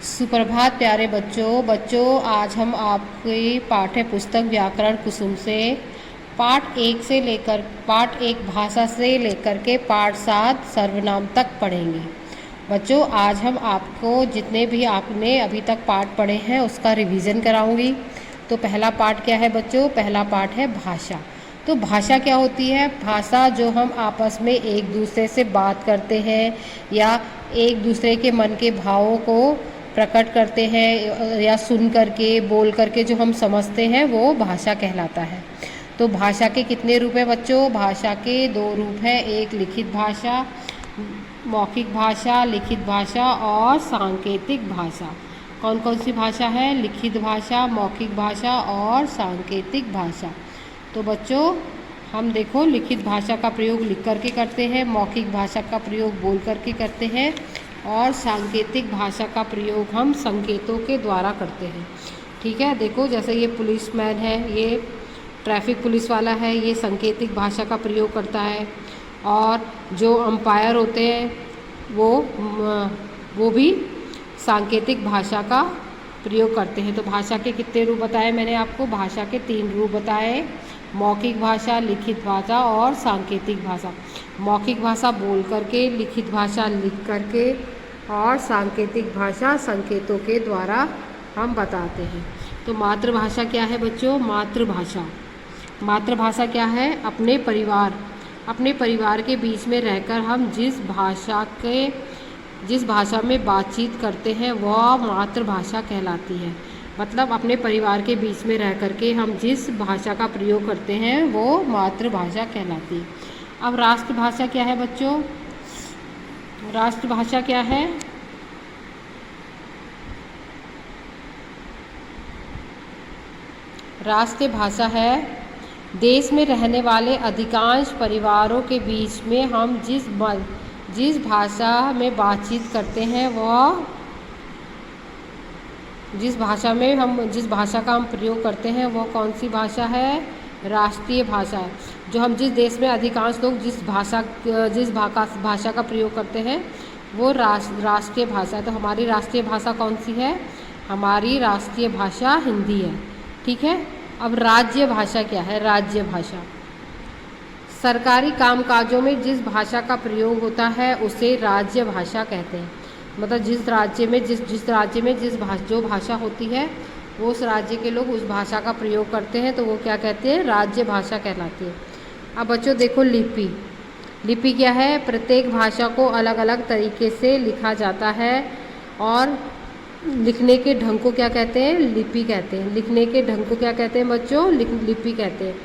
सुप्रभात प्यारे बच्चों आज हम आपकी पाठ्य पुस्तक व्याकरण कुसुम से पाठ 1 भाषा से लेकर के पाठ 7 सर्वनाम तक पढ़ेंगे। बच्चों आज हम आपको जितने भी आपने अभी तक पाठ पढ़े हैं उसका रिवीजन कराऊंगी। तो पहला पाठ क्या है बच्चों? पहला पाठ है भाषा। तो भाषा क्या होती है? भाषा जो हम आपस में एक दूसरे से बात करते हैं या एक दूसरे के मन के भावों को प्रकट करते हैं या सुन करके बोल करके जो हम समझते हैं वो भाषा कहलाता है। तो भाषा के कितने रूप हैं बच्चों? भाषा के 2 रूप हैं, एक लिखित भाषा, मौखिक भाषा, लिखित भाषा और सांकेतिक भाषा। कौन कौन सी भाषा है? लिखित भाषा, मौखिक भाषा और सांकेतिक भाषा। तो बच्चों हम देखो लिखित भाषा का प्रयोग लिख करके करते हैं, मौखिक भाषा का प्रयोग बोल करके करते हैं और सांकेतिक भाषा का प्रयोग हम संकेतों के द्वारा करते हैं। ठीक है, देखो जैसे ये पुलिसमैन है, ये ट्रैफिक पुलिस वाला है, ये सांकेतिक भाषा का प्रयोग करता है। और जो अंपायर होते हैं वो भी सांकेतिक भाषा का प्रयोग करते हैं। तो भाषा के कितने रूप बताए मैंने आपको? भाषा के 3 रूप बताए, मौखिक भाषा, लिखित भाषा और सांकेतिक भाषा। मौखिक भाषा बोल करके, लिखित भाषा लिख करके और सांकेतिक भाषा संकेतों के द्वारा हम बताते हैं। तो मातृभाषा क्या है बच्चों? मातृभाषा क्या है? अपने परिवार के बीच में रहकर हम जिस भाषा में बातचीत करते हैं वह मातृभाषा कहलाती है। मतलब अपने परिवार के बीच में रह करके हम जिस भाषा का प्रयोग करते हैं वो मातृभाषा कहलाती है। अब राष्ट्रभाषा क्या है बच्चों? राष्ट्रभाषा क्या है? राष्ट्रीय भाषा है देश में रहने वाले अधिकांश परिवारों के बीच में हम जिस भाषा में बातचीत करते हैं वह जिस भाषा का हम प्रयोग करते हैं वो कौन सी भाषा है? राष्ट्रीय भाषा है। जो हम जिस देश में अधिकांश लोग जिस भाषा का प्रयोग करते हैं वो राष्ट्रीय भाषा है। तो हमारी राष्ट्रीय भाषा कौन सी है? हमारी राष्ट्रीय भाषा हिंदी है। ठीक है। अब राज्य भाषा क्या है? राज्य भाषा सरकारी कामकाजों में जिस भाषा का प्रयोग होता है उसे राज्य भाषा कहते हैं। मतलब जिस राज्य में जो भाषा होती है वो उस राज्य के लोग उस भाषा का प्रयोग करते हैं तो वो क्या कहते हैं? राज्य भाषा कहलाती है। अब बच्चों देखो लिपि क्या है? प्रत्येक भाषा को अलग अलग तरीके से लिखा जाता है और लिखने के ढंग को क्या कहते हैं? लिपि कहते हैं। लिखने के ढंग को क्या कहते हैं बच्चों? लिपि कहते हैं।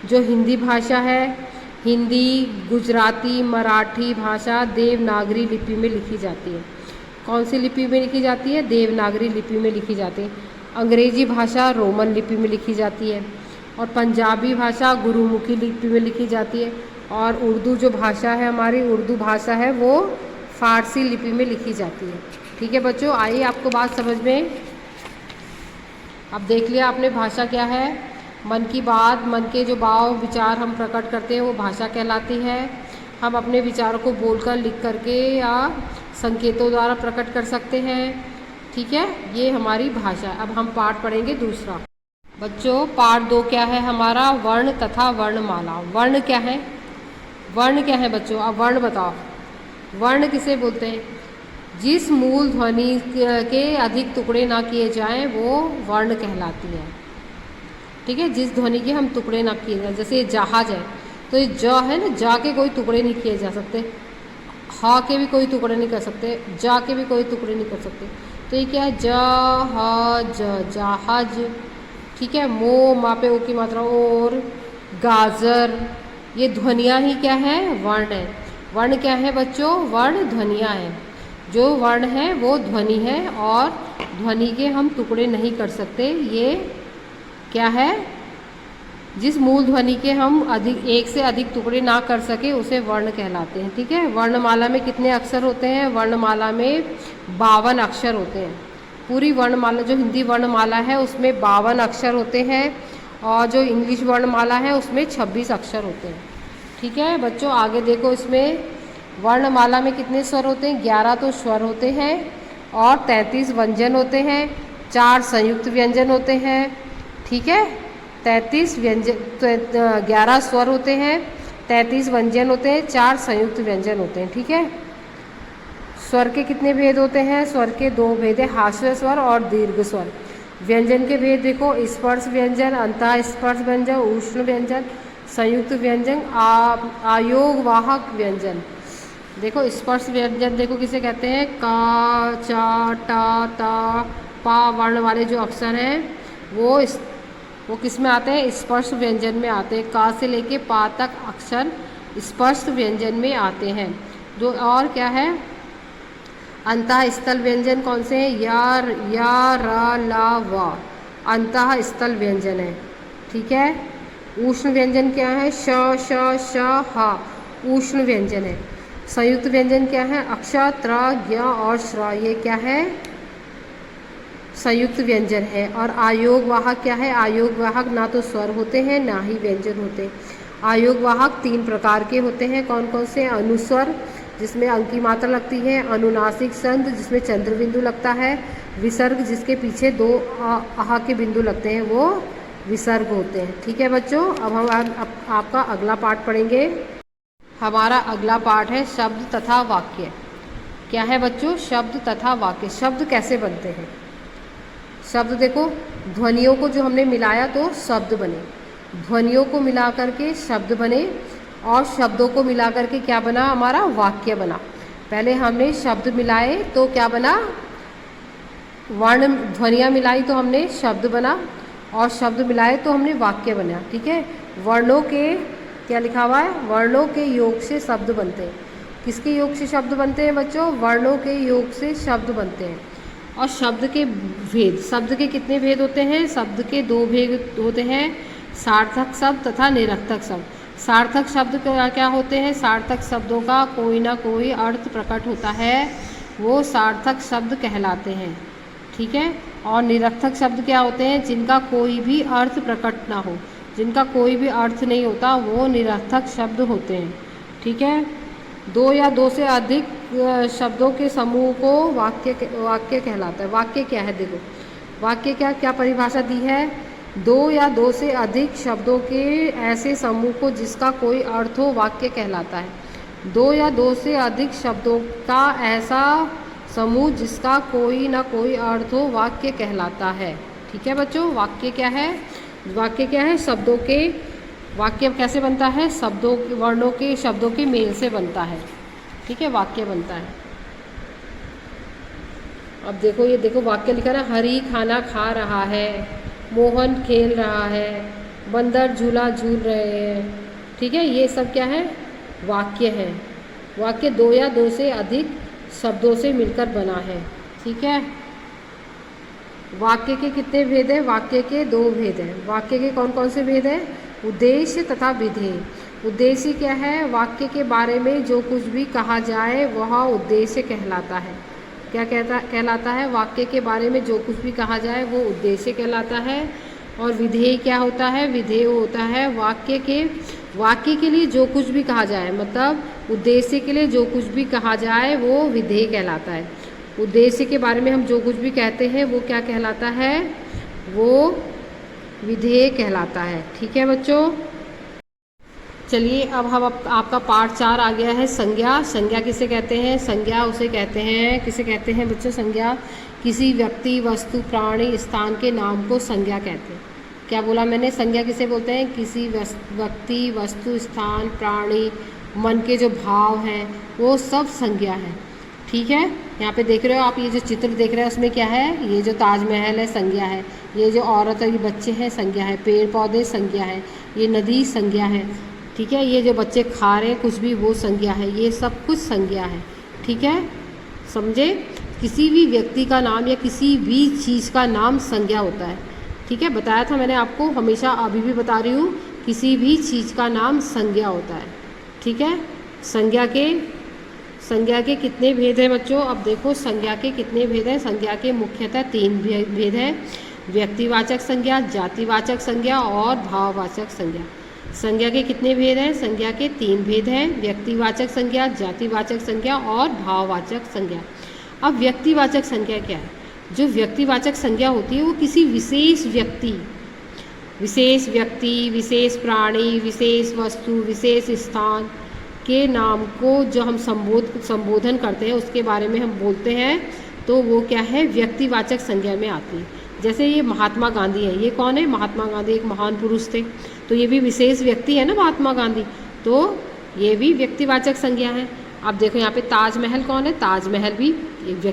जो हिंदी भाषा है, हिंदी, गुजराती, मराठी भाषा देवनागरी लिपि में लिखी जाती है। कौन सी लिपि में लिखी जाती है? देवनागरी लिपि में लिखी जाती है। अंग्रेजी भाषा रोमन लिपि में लिखी जाती है और पंजाबी भाषा गुरुमुखी लिपि में लिखी जाती है। और उर्दू जो भाषा है हमारी उर्दू भाषा है वो फारसी लिपि में लिखी जाती है। ठीक है बच्चों, आइए आपको बात समझ में। अब देख लिया आपने भाषा क्या है। मन की बात, मन के जो भाव विचार हम प्रकट करते हैं वो भाषा कहलाती है। हम अपने विचारों को बोलकर, लिख करके या संकेतों द्वारा प्रकट कर सकते हैं। ठीक है, ये हमारी भाषा है। अब हम पाठ पढ़ेंगे दूसरा। बच्चों पाठ 2 क्या है हमारा? वर्ण तथा वर्णमाला। वर्ण क्या है? वर्ण क्या है बच्चों? अब वर्ण बताओ। वर्ण किसे बोलते हैं? जिस मूल ध्वनि के अधिक टुकड़े ना किए जाएं वो वर्ण कहलाती है। ठीक है, जिस ध्वनि के हम टुकड़े ना किए जाए, जैसे जहाज है तो ये ज है ना, जा के कोई टुकड़े नहीं किए जा सकते, हा के भी कोई टुकड़े नहीं कर सकते, जा के भी कोई टुकड़े नहीं कर सकते। तो ये क्या है? जहाज, जहाज। ठीक है, मो, मा पे ओ की मात्रा और, गाजर, ये ध्वनियाँ ही क्या है? वर्ण है। वर्ण क्या है बच्चों? वर्ण ध्वनियाँ हैं। जो वर्ण है वो ध्वनि है और ध्वनि के हम टुकड़े नहीं कर सकते। ये क्या है? जिस मूल ध्वनि के हम एक से अधिक टुकड़े ना कर सके उसे वर्ण कहलाते हैं। ठीक है, वर्णमाला में कितने अक्षर होते हैं? वर्णमाला में 52 अक्षर होते हैं। पूरी वर्णमाला जो हिंदी वर्णमाला है उसमें 52 अक्षर होते हैं और जो इंग्लिश वर्णमाला है उसमें 26 अक्षर होते हैं। ठीक है बच्चों, आगे देखो इसमें वर्णमाला में कितने स्वर होते हैं? 11 तो स्वर होते हैं और 33 व्यंजन होते हैं, 4 संयुक्त व्यंजन होते हैं। ठीक है, 33 व्यंजन, 11 स्वर होते हैं, 33 व्यंजन होते हैं, 4 संयुक्त व्यंजन होते हैं। ठीक है, स्वर के कितने भेद होते हैं? स्वर के 2 भेद है, हास्य स्वर और दीर्घ स्वर। व्यंजन के भेद देखो, स्पर्श व्यंजन, अंतः स्पर्श व्यंजन, उष्ण व्यंजन, संयुक्त व्यंजन, आयोग वाहक व्यंजन। देखो स्पर्श व्यंजन देखो किसे कहते हैं? का, चा, टा, ता, पा वर्ण वाले जो अक्षर हैं वो किस में आते हैं? स्पर्श व्यंजन में आते हैं। का से लेके पा तक अक्षर स्पर्श व्यंजन में आते हैं। जो और क्या है? अंतः स्थल व्यंजन कौन से हैं? या, र, ला, व अंतः स्थल व्यंजन है। ठीक है, उष्ण व्यंजन क्या है? श, श, श, ह उष्ण व्यंजन है। संयुक्त व्यंजन क्या है? अक्ष, त्र, ज्ञ और श्र, ये क्या है? संयुक्त व्यंजन है। और आयोग वाहक क्या है? आयोग वाहक ना तो स्वर होते हैं ना ही व्यंजन होते। आयोग वाहक 3 प्रकार के होते हैं। कौन कौन से? अनुस्वर जिसमें अंक की मात्रा लगती है, अनुनासिक संध जिसमें चंद्र बिंदु लगता है, विसर्ग जिसके पीछे 2 आह के बिंदु लगते हैं, वो विसर्ग होते हैं। ठीक है बच्चों, अब हम आपका अगला पाठ पढ़ेंगे। हमारा अगला पाठ है शब्द तथा वाक्य। क्या है बच्चों? शब्द तथा वाक्य। शब्द कैसे बनते हैं? शब्द देखो, ध्वनियों को जो हमने मिलाया तो शब्द बने, ध्वनियों को मिला करके शब्द बने, और शब्दों को मिला करके क्या बना? हमारा वाक्य बना। पहले हमने शब्द मिलाए तो क्या बना? वर्ण, ध्वनियाँ मिलाई तो हमने शब्द बना, और शब्द मिलाए तो हमने वाक्य बना। ठीक है, वर्णों के क्या लिखा हुआ है? वर्णों के योग से शब्द बनते हैं। किसके योग से शब्द बनते हैं बच्चों? वर्णों के योग से शब्द बनते हैं। और शब्द के भेद, शब्द के कितने भेद होते हैं? शब्द के 2 भेद होते हैं, सार्थक शब्द तथा निरर्थक शब्द। सार्थक शब्द क्या होते हैं? सार्थक शब्दों का कोई ना कोई अर्थ प्रकट होता है, वो सार्थक शब्द कहलाते हैं। ठीक है, और निरर्थक शब्द क्या होते हैं? जिनका कोई भी अर्थ प्रकट ना हो, जिनका कोई भी अर्थ नहीं होता, वो निरर्थक शब्द होते हैं। ठीक है, 2 या 2 से अधिक शब्दों के समूह को वाक्य कहलाता है। वाक्य क्या है? देखो वाक्य क्या परिभाषा दी है? 2 या 2 से अधिक शब्दों के ऐसे समूह को जिसका कोई अर्थ हो, वाक्य कहलाता है। 2 या 2 से अधिक शब्दों का ऐसा समूह जिसका कोई ना कोई अर्थ हो, वाक्य कहलाता है। ठीक है बच्चों, वाक्य क्या है? वाक्य क्या है? शब्दों के, वाक्य कैसे बनता है? शब्दों, वर्णों के, शब्दों के मेल से बनता है। ठीक है, वाक्य बनता है। अब देखो, ये देखो वाक्य लिखा ना, हरी खाना खा रहा है, मोहन खेल रहा है, बंदर झूला झूल रहे हैं। ठीक है, ये सब क्या है? वाक्य है। वाक्य 2 या 2 से अधिक शब्दों से मिलकर बना है। ठीक है, वाक्य के कितने भेद हैं? वाक्य के 2 भेद हैं। वाक्य के कौन कौन से भेद हैं? उद्देश्य तथा विधेय। उद्देश्य क्या है? वाक्य के बारे में जो कुछ भी कहा जाए वह उद्देश्य कहलाता है। क्या कहलाता है? वाक्य के बारे में जो कुछ भी कहा जाए वो उद्देश्य कहलाता है। और विधेय क्या होता है? विधेय होता है वाक्य के लिए जो कुछ भी कहा जाए, मतलब उद्देश्य के लिए जो कुछ भी कहा जाए वो विधेय कहलाता है। उद्देश्य के बारे में हम जो कुछ भी कहते हैं वो क्या कहलाता है? वो विधेय कहलाता है। ठीक है बच्चों, चलिए अब हम आपका पार्ट 4 आ गया है, संज्ञा। संज्ञा किसे कहते हैं? संज्ञा उसे कहते हैं, किसे कहते हैं बच्चों? संज्ञा किसी व्यक्ति, वस्तु, प्राणी, स्थान के नाम को संज्ञा कहते हैं। क्या बोला मैंने? संज्ञा किसे बोलते हैं? किसी व्यक्ति, वस्तु, स्थान, प्राणी, मन के जो भाव हैं वो सब संज्ञा है। ठीक है, यहाँ पे देख रहे हो आप, ये जो चित्र देख रहे हैं उसमें क्या है? ये जो ताजमहल है संज्ञा है, ये जो औरत और ये बच्चे हैं संज्ञा है, पेड़ पौधे संज्ञा है, ये नदी संज्ञा है। ठीक है, ये जो बच्चे खा रहे हैं कुछ भी वो संज्ञा है, ये सब कुछ संज्ञा है। ठीक है, समझे? किसी भी व्यक्ति का नाम या किसी भी चीज़ का नाम संज्ञा होता है। ठीक है, बताया था मैंने आपको, हमेशा अभी भी बता रही हूँ, किसी भी चीज़ का नाम संज्ञा होता है। ठीक है, संज्ञा के कितने भेद हैं बच्चों? अब देखो संज्ञा के कितने भेद हैं। संज्ञा के मुख्यतः 3 भेद हैं, व्यक्तिवाचक संज्ञा, जातिवाचक संज्ञा और भाववाचक संज्ञा। संज्ञा के कितने भेद हैं? संज्ञा के 3 भेद हैं, व्यक्तिवाचक संज्ञा, जातिवाचक संज्ञा और भाववाचक संज्ञा। अब व्यक्तिवाचक संज्ञा क्या है? जो व्यक्तिवाचक संज्ञा होती है वो किसी विशेष व्यक्ति, विशेष प्राणी, विशेष वस्तु, विशेष स्थान के नाम को जो हम संबोधन करते हैं उसके बारे में हम बोलते हैं, तो वो क्या है? व्यक्तिवाचक संज्ञा में आती है। जैसे ये महात्मा गांधी है, ये कौन है? महात्मा गांधी एक महान पुरुष थे, तो ये भी विशेष व्यक्ति है ना महात्मा गांधी, तो ये भी व्यक्तिवाचक संज्ञा है। अब देखो यहाँ पे ताजमहल कौन है? ताजमहल भी एक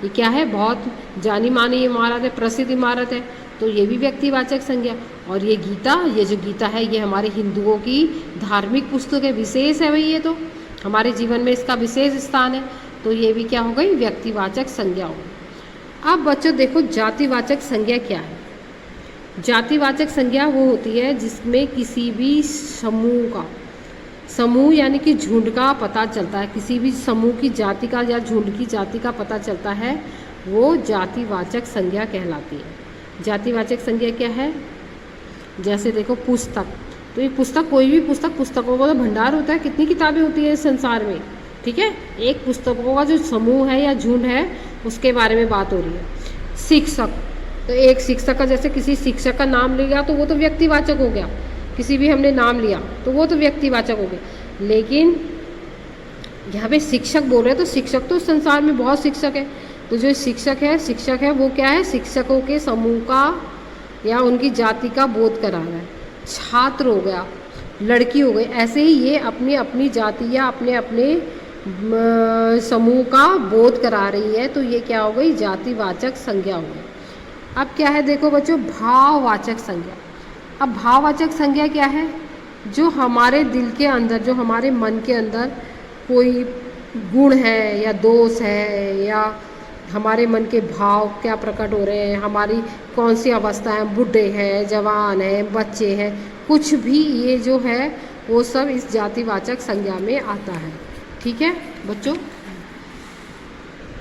ये क्या है? बहुत जानी मानी इमारत है, प्रसिद्ध इमारत है, तो ये भी व्यक्तिवाचक संज्ञा। और ये जो गीता है ये हमारे हिंदुओं की धार्मिक पुस्तक है, विशेष है भाई, ये तो हमारे जीवन में इसका विशेष स्थान है, तो ये भी क्या हो गई? व्यक्तिवाचक संज्ञा हो गई। अब बच्चों देखो जातिवाचक संज्ञा क्या है? जातिवाचक संज्ञा वो होती है जिसमें किसी भी समूह यानी कि झुंड का पता चलता है, किसी भी समूह की जाति का या झुंड की जाति का पता चलता है, वो जातिवाचक संज्ञा कहलाती है। जातिवाचक संज्ञा क्या है? जैसे देखो पुस्तक, तो ये पुस्तक, कोई भी पुस्तकों का तो भंडार होता है, कितनी किताबें होती है इस संसार में, ठीक है? एक पुस्तकों का जो समूह है या झुंड है उसके बारे में बात हो रही है। शिक्षक, तो एक शिक्षक का, जैसे किसी शिक्षक का नाम लिया तो वो तो व्यक्तिवाचक हो गया, किसी भी हमने नाम लिया तो वो तो व्यक्तिवाचक हो गया। लेकिन यहाँ पे शिक्षक बोल रहे हैं, तो शिक्षक तो संसार में बहुत शिक्षक है, तो जो शिक्षक है वो क्या है? शिक्षकों के समूह का या उनकी जाति का बोध करा रहा है। छात्र हो गया, लड़की हो गई, ऐसे ही ये अपनी अपनी जाति या अपने अपने समूह का बोध करा रही है, तो ये क्या हो गई? जातिवाचक संज्ञा हो गई। अब क्या है देखो बच्चों, भाववाचक संज्ञा। अब भाववाचक संज्ञा क्या है? जो हमारे दिल के अंदर, जो हमारे मन के अंदर कोई गुण है या दोष है, या हमारे मन के भाव क्या प्रकट हो रहे हैं, हमारी कौन सी अवस्था है, बूढ़े हैं, जवान हैं, बच्चे हैं, कुछ भी ये जो है वो सब इस जातिवाचक संज्ञा में आता है, ठीक है बच्चों?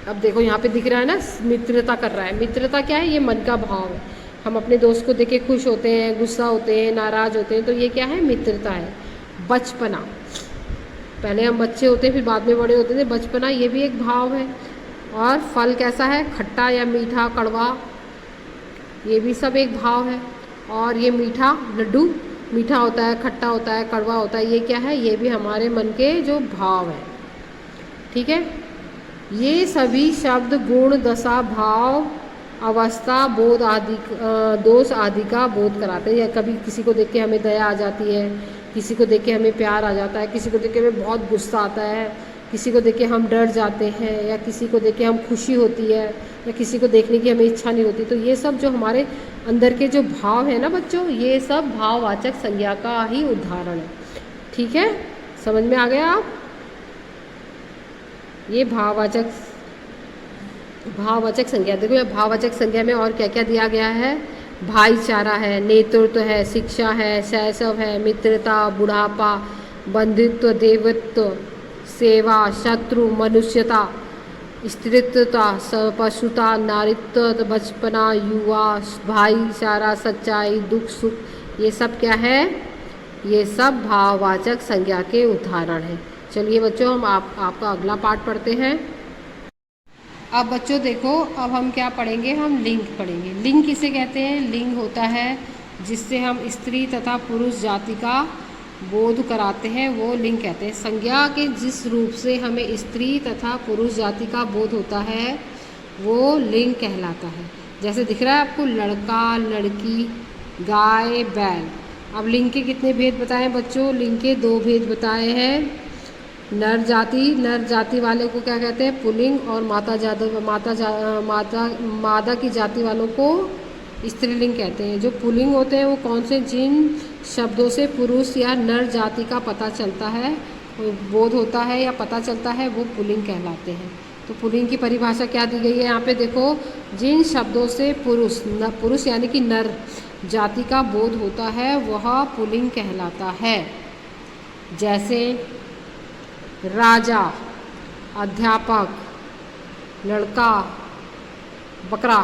अब देखो यहाँ पे दिख रहा है ना, मित्रता कर रहा है। मित्रता क्या है? ये मन का भाव है, हम अपने दोस्त को देख के खुश होते हैं, गुस्सा होते हैं, नाराज होते हैं, तो ये क्या है? मित्रता है। बचपना, पहले हम बच्चे होते हैं फिर बाद में बड़े होते थे, बचपना ये भी एक भाव है। और फल कैसा है? खट्टा या मीठा, कड़वा, ये भी सब एक भाव है। और ये मीठा लड्डू मीठा होता है, खट्टा होता है, कड़वा होता है, ये क्या है? ये भी हमारे मन के जो भाव है, ठीक है? ये सभी शब्द गुण, दशा, भाव, अवस्था, बोध आदि, दोष आदि का बोध कराते हैं। या कभी किसी को देख के हमें दया आ जाती है, किसी को देख के हमें प्यार आ जाता है, किसी को देख के हमें बहुत गुस्सा आता है, किसी को देख के हम डर जाते हैं, या किसी को देख के हम खुशी होती है, या किसी को देखने की हमें इच्छा नहीं होती। तो ये सब जो हमारे अंदर के जो भाव है ना बच्चों, ये सब भाववाचक संज्ञा का ही उदाहरण है, ठीक है? समझ में आ गया आप? ये भाववाचक संज्ञा। देखो ये भाववाचक संज्ञा में और क्या क्या दिया गया है? भाईचारा है, नेतृत्व है, शिक्षा है, शैशव है, मित्रता, बुढ़ापा, बंधुत्व, देवत्व, सेवा, शत्रु, मनुष्यता, स्त्रीत्वता, पशुता, नारीत्व, बचपना, युवा, भाईचारा, सच्चाई, दुख, सुख, ये सब क्या है? ये सब भाववाचक संज्ञा के उदाहरण हैं। चलिए बच्चों हम आपका अगला पार्ट पढ़ते हैं। अब बच्चों देखो, अब हम क्या पढ़ेंगे? हम लिंग पढ़ेंगे। लिंग किसे कहते हैं? लिंग होता है जिससे हम स्त्री तथा पुरुष जाति का बोध कराते हैं, वो लिंग कहते हैं। संज्ञा के जिस रूप से हमें स्त्री तथा पुरुष जाति का बोध होता है वो लिंग कहलाता है। जैसे दिख रहा है आपको, लड़का, लड़की, गाय, बैल। अब लिंग के कितने भेद बताए बच्चों? लिंग के 2 भेद बताए हैं। नर जाति वाले को क्या कहते हैं? पुल्लिंग। और मादा की जाति वालों को स्त्रीलिंग कहते हैं। जो पुल्लिंग होते हैं वो कौन से? जिन शब्दों से पुरुष या नर जाति का पता चलता है, बोध होता है या पता चलता है, वो पुल्लिंग कहलाते हैं। तो पुल्लिंग की परिभाषा क्या दी गई है यहाँ पे देखो, जिन शब्दों से पुरुष यानी कि नर जाति का बोध होता है वह पुल्लिंग कहलाता है। जैसे राजा, अध्यापक, लड़का, बकरा,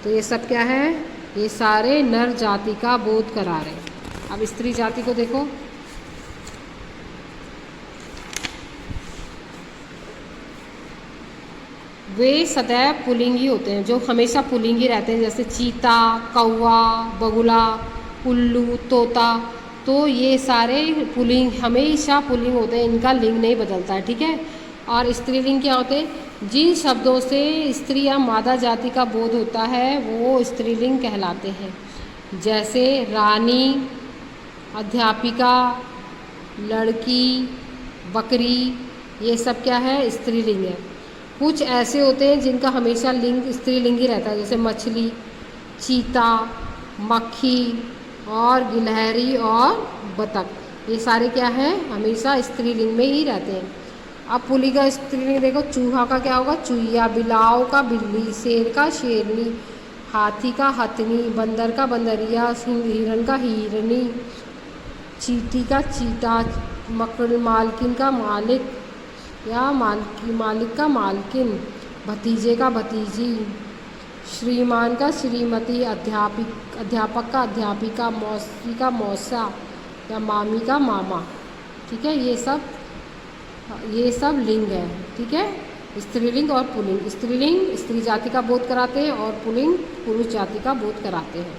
तो ये सब क्या है? ये सारे नर जाति का बोध करा रहे हैं। अब स्त्री जाति को देखो, वे सदैव पुल्लिंग ही होते हैं, जो हमेशा पुल्लिंग ही रहते हैं, जैसे चीता, कौवा, बगुला, उल्लू, तोता। तो ये सारे पुल्लिंग, हमेशा पुल्लिंग होते हैं, इनका लिंग नहीं बदलता है, ठीक है। और स्त्रीलिंग क्या होते हैं? जिन शब्दों से स्त्री या मादा जाति का बोध होता है वो स्त्रीलिंग कहलाते हैं, जैसे रानी, अध्यापिका, लड़की, बकरी, ये सब क्या है? स्त्रीलिंग है। कुछ ऐसे होते हैं जिनका हमेशा लिंग स्त्रीलिंग ही रहता है, जैसे मछली, चीता, मक्खी और गिलहरी और बतख, ये सारे क्या है? हमेशा स्त्रीलिंग में ही रहते हैं। अब पुल्लिंग का स्त्रीलिंग देखो, चूहा का क्या होगा? चूहिया, बिलाव का बिल्ली, शेर का शेरनी, हाथी का हथनी, बंदर का बंदरिया, हिरण का हिरनी, चींटी का चीता, मालकिन का मालिक या मालिक का मालकिन, भतीजे का भतीजी, श्रीमान का श्रीमती, अध्यापक का अध्यापिका, मौसी का मौसा या मामी का मामा, ठीक है। ये सब लिंग है, ठीक है। स्त्रीलिंग और पुल्लिंग, स्त्रीलिंग स्त्री जाति का बोध कराते हैं और पुल्लिंग पुरुष जाति का बोध कराते हैं।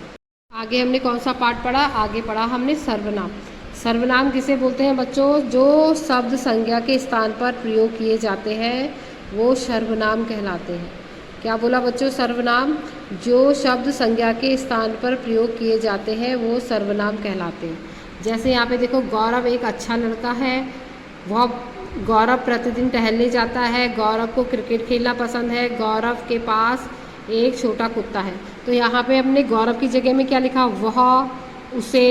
आगे हमने कौन सा पाठ पढ़ा? आगे पढ़ा हमने सर्वनाम। सर्वनाम किसे बोलते हैं बच्चों? जो शब्द संज्ञा के स्थान पर प्रयोग किए जाते हैं वो सर्वनाम कहलाते हैं। क्या बोला बच्चों? सर्वनाम। जो शब्द संज्ञा के स्थान पर प्रयोग किए जाते हैं वो सर्वनाम कहलाते हैं। जैसे यहाँ पे देखो, गौरव एक अच्छा लड़का है, वह गौरव प्रतिदिन टहलने जाता है, गौरव को क्रिकेट खेलना पसंद है, गौरव के पास एक छोटा कुत्ता है। तो यहाँ पे हमने गौरव की जगह में क्या लिखा? वह, उसे,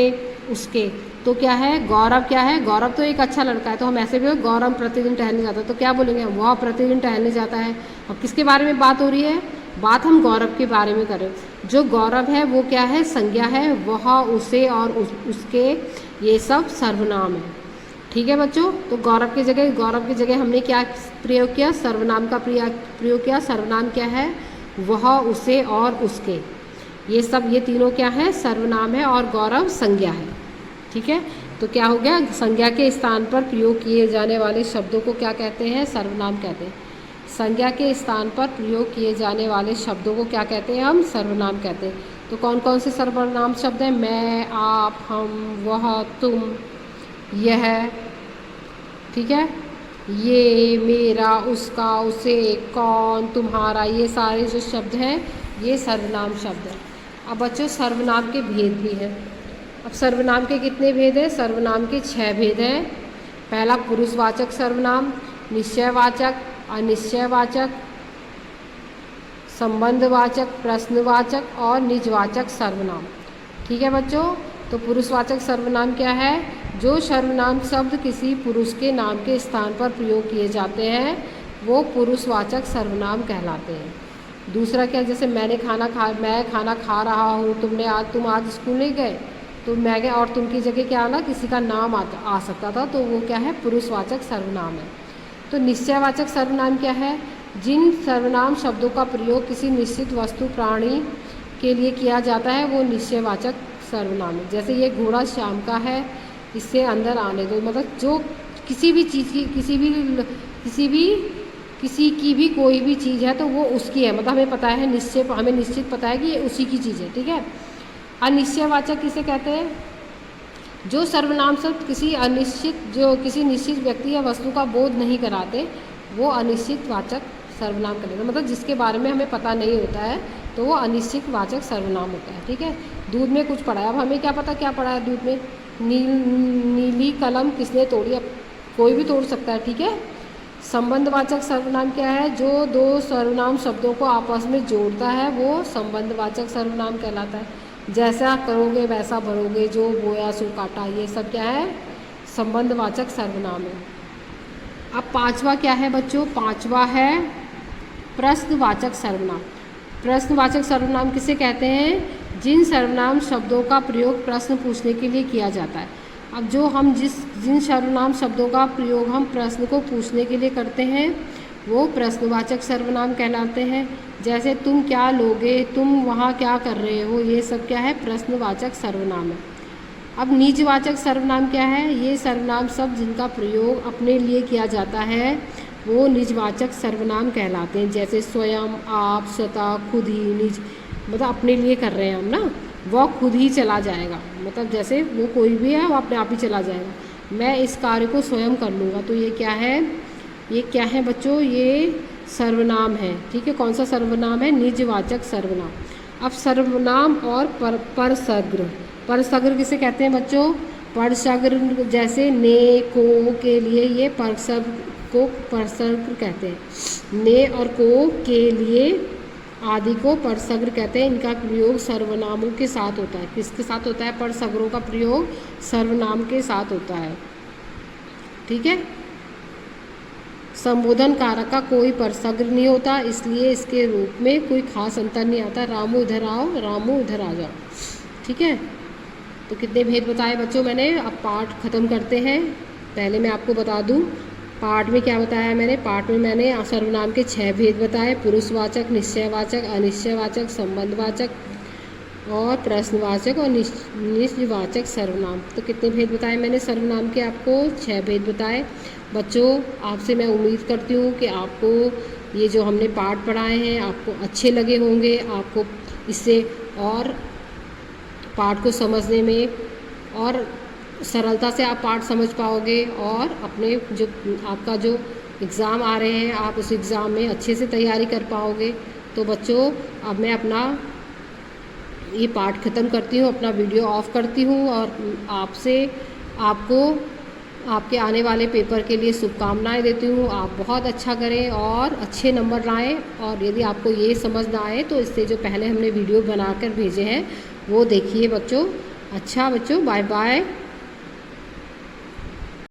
उसके। तो क्या है? गौरव क्या है? गौरव तो एक अच्छा लड़का है, तो हम ऐसे भी गौरव प्रतिदिन टहलने जाता है, तो क्या बोलेंगे? वह प्रतिदिन टहलने जाता है। अब किसके बारे में बात हो रही है? बात हम गौरव के बारे में करें। जो गौरव है वो क्या है? संज्ञा है। वह, उसे और उसके, ये सब सर्वनाम है, ठीक है बच्चों। तो गौरव की जगह हमने क्या प्रयोग किया? सर्वनाम का प्रयोग किया। सर्वनाम क्या है? वह, उसे और उसके, ये तीनों क्या है? सर्वनाम है और गौरव संज्ञा है, ठीक है। तो क्या हो गया? संज्ञा के स्थान पर प्रयोग किए जाने वाले शब्दों को क्या कहते हैं? सर्वनाम कहते हैं। संज्ञा के स्थान पर प्रयोग किए जाने वाले शब्दों को क्या कहते हैं? हम सर्वनाम कहते हैं। तो कौन कौन से सर्वनाम शब्द हैं? मैं, आप, हम, वह, तुम, यह, ठीक है, ये, मेरा, उसका, उसे, कौन, तुम्हारा, ये सारे जो शब्द हैं ये सर्वनाम शब्द हैं। अब बच्चों सर्वनाम के भेद भी हैं। अब सर्वनाम के कितने भेद हैं? सर्वनाम के 6 भेद हैं। पहला पुरुषवाचक सर्वनाम, निश्चयवाचक, अनिश्चयवाचक, संबंधवाचक, प्रश्नवाचक और निजवाचक सर्वनाम, ठीक है बच्चों। तो पुरुषवाचक सर्वनाम क्या है? जो सर्वनाम शब्द किसी पुरुष के नाम के स्थान पर प्रयोग किए जाते हैं वो पुरुषवाचक सर्वनाम कहलाते हैं। दूसरा क्या? जैसे मैं खाना खा रहा हूँ, तुम आज स्कूल नहीं गए, तो मैं गया और तुम की जगह क्या आना? किसी का नाम आ सकता था, तो वो क्या है? पुरुषवाचक सर्वनाम है। तो निश्चयवाचक सर्वनाम क्या है? जिन सर्वनाम शब्दों का प्रयोग किसी निश्चित वस्तु, प्राणी के लिए किया जाता है वो निश्चयवाचक सर्वनाम है। जैसे ये घोड़ा श्याम का है, इससे अंदर आने दो, मतलब जो किसी भी चीज़ की किसी की भी कोई भी चीज़ है तो वो उसकी है, मतलब हमें पता है, हमें निश्चित पता है कि ये उसी की चीज़ है, ठीक है। अनिश्चयवाचक किसे कहते हैं? जो सर्वनाम शब्द किसी निश्चित व्यक्ति या वस्तु का बोध नहीं कराते वो अनिश्चितवाचक सर्वनाम कहते हैं। मतलब जिसके बारे में हमें पता नहीं होता है तो वो अनिश्चितवाचक सर्वनाम होता है, ठीक है। दूध में कुछ पड़ा है, अब हमें क्या पता क्या पड़ा है दूध में? नीली कलम किसने तोड़ी? अब कोई भी तोड़ सकता है, ठीक है। संबंधवाचक सर्वनाम क्या है? जो दो सर्वनाम शब्दों को आपस में जोड़ता है वो संबंधवाचक सर्वनाम कहलाता है। जैसा करोगे वैसा भरोगे, जो बोया सो काटा, ये सब क्या है? संबंधवाचक सर्वनाम है। अब पांचवा क्या है बच्चों? पांचवा है प्रश्नवाचक सर्वनाम। प्रश्नवाचक सर्वनाम किसे कहते हैं? जिन सर्वनाम शब्दों का प्रयोग प्रश्न पूछने के लिए किया जाता है। अब जिन सर्वनाम शब्दों का प्रयोग हम प्रश्न को पूछने के लिए करते हैं वो प्रश्नवाचक सर्वनाम कहलाते हैं। जैसे तुम क्या लोगे, तुम वहाँ क्या कर रहे हो, ये सब क्या है? प्रश्नवाचक सर्वनाम है। अब निजवाचक सर्वनाम क्या है? ये सर्वनाम शब्द जिनका प्रयोग अपने लिए किया जाता है वो निजवाचक सर्वनाम कहलाते हैं। जैसे स्वयं, आप, स्वतः, खुद ही, निज, मतलब अपने लिए कर रहे हैं हम ना, वह खुद ही चला जाएगा, मतलब जैसे वो कोई भी है वो अपने आप ही चला जाएगा। मैं इस कार्य को स्वयं कर लूँगा, तो ये क्या है, ये क्या है बच्चों, ये सर्वनाम है। ठीक है, कौन सा सर्वनाम है, निजवाचक सर्वनाम। अब सर्वनाम और परसर्ग, परसर्ग किसे कहते हैं बच्चों, परसर्ग जैसे ने, को के लिए ये परसर्ग को परसर्ग कहते हैं। ने और को के लिए आदि को परसर्ग कहते हैं। इनका प्रयोग सर्वनामों के साथ होता है। किसके साथ होता है, परसर्गों का प्रयोग सर्वनाम के साथ होता है। ठीक है, संबोधन कारक का कोई परसर्ग नहीं होता, इसलिए इसके रूप में कोई खास अंतर नहीं आता। रामू इधर आओ, रामू इधर आ जाओ। ठीक है, तो कितने भेद बताए बच्चों मैंने। अब पाठ ख़त्म करते हैं। पहले मैं आपको बता दूं पाठ में क्या बताया मैंने। पाठ में मैंने सर्वनाम के 6 भेद बताए, पुरुषवाचक, निश्चयवाचक, अनिश्चयवाचक, संबंधवाचक और प्रश्नवाचक और निजवाचक सर्वनाम। तो कितने भेद बताए मैंने सर्वनाम के, आपको 6 भेद बताए। बच्चों आपसे मैं उम्मीद करती हूँ कि आपको ये जो हमने पाठ पढ़ाए हैं आपको अच्छे लगे होंगे। आपको इससे और पाठ को समझने में और सरलता से आप पाठ समझ पाओगे, और अपने जो आपका जो एग्ज़ाम आ रहे हैं आप उस एग्ज़ाम में अच्छे से तैयारी कर पाओगे। तो बच्चों अब मैं अपना ये पाठ ख़त्म करती हूँ, अपना वीडियो ऑफ करती हूँ, और आपसे आपको आपके आने वाले पेपर के लिए शुभकामनाएं देती हूँ। आप बहुत अच्छा करें और अच्छे नंबर लाएं। और यदि आपको ये समझ ना आए तो इससे जो पहले हमने वीडियो बनाकर भेजे हैं वो देखिए बच्चों। अच्छा बच्चों, बाय बाय।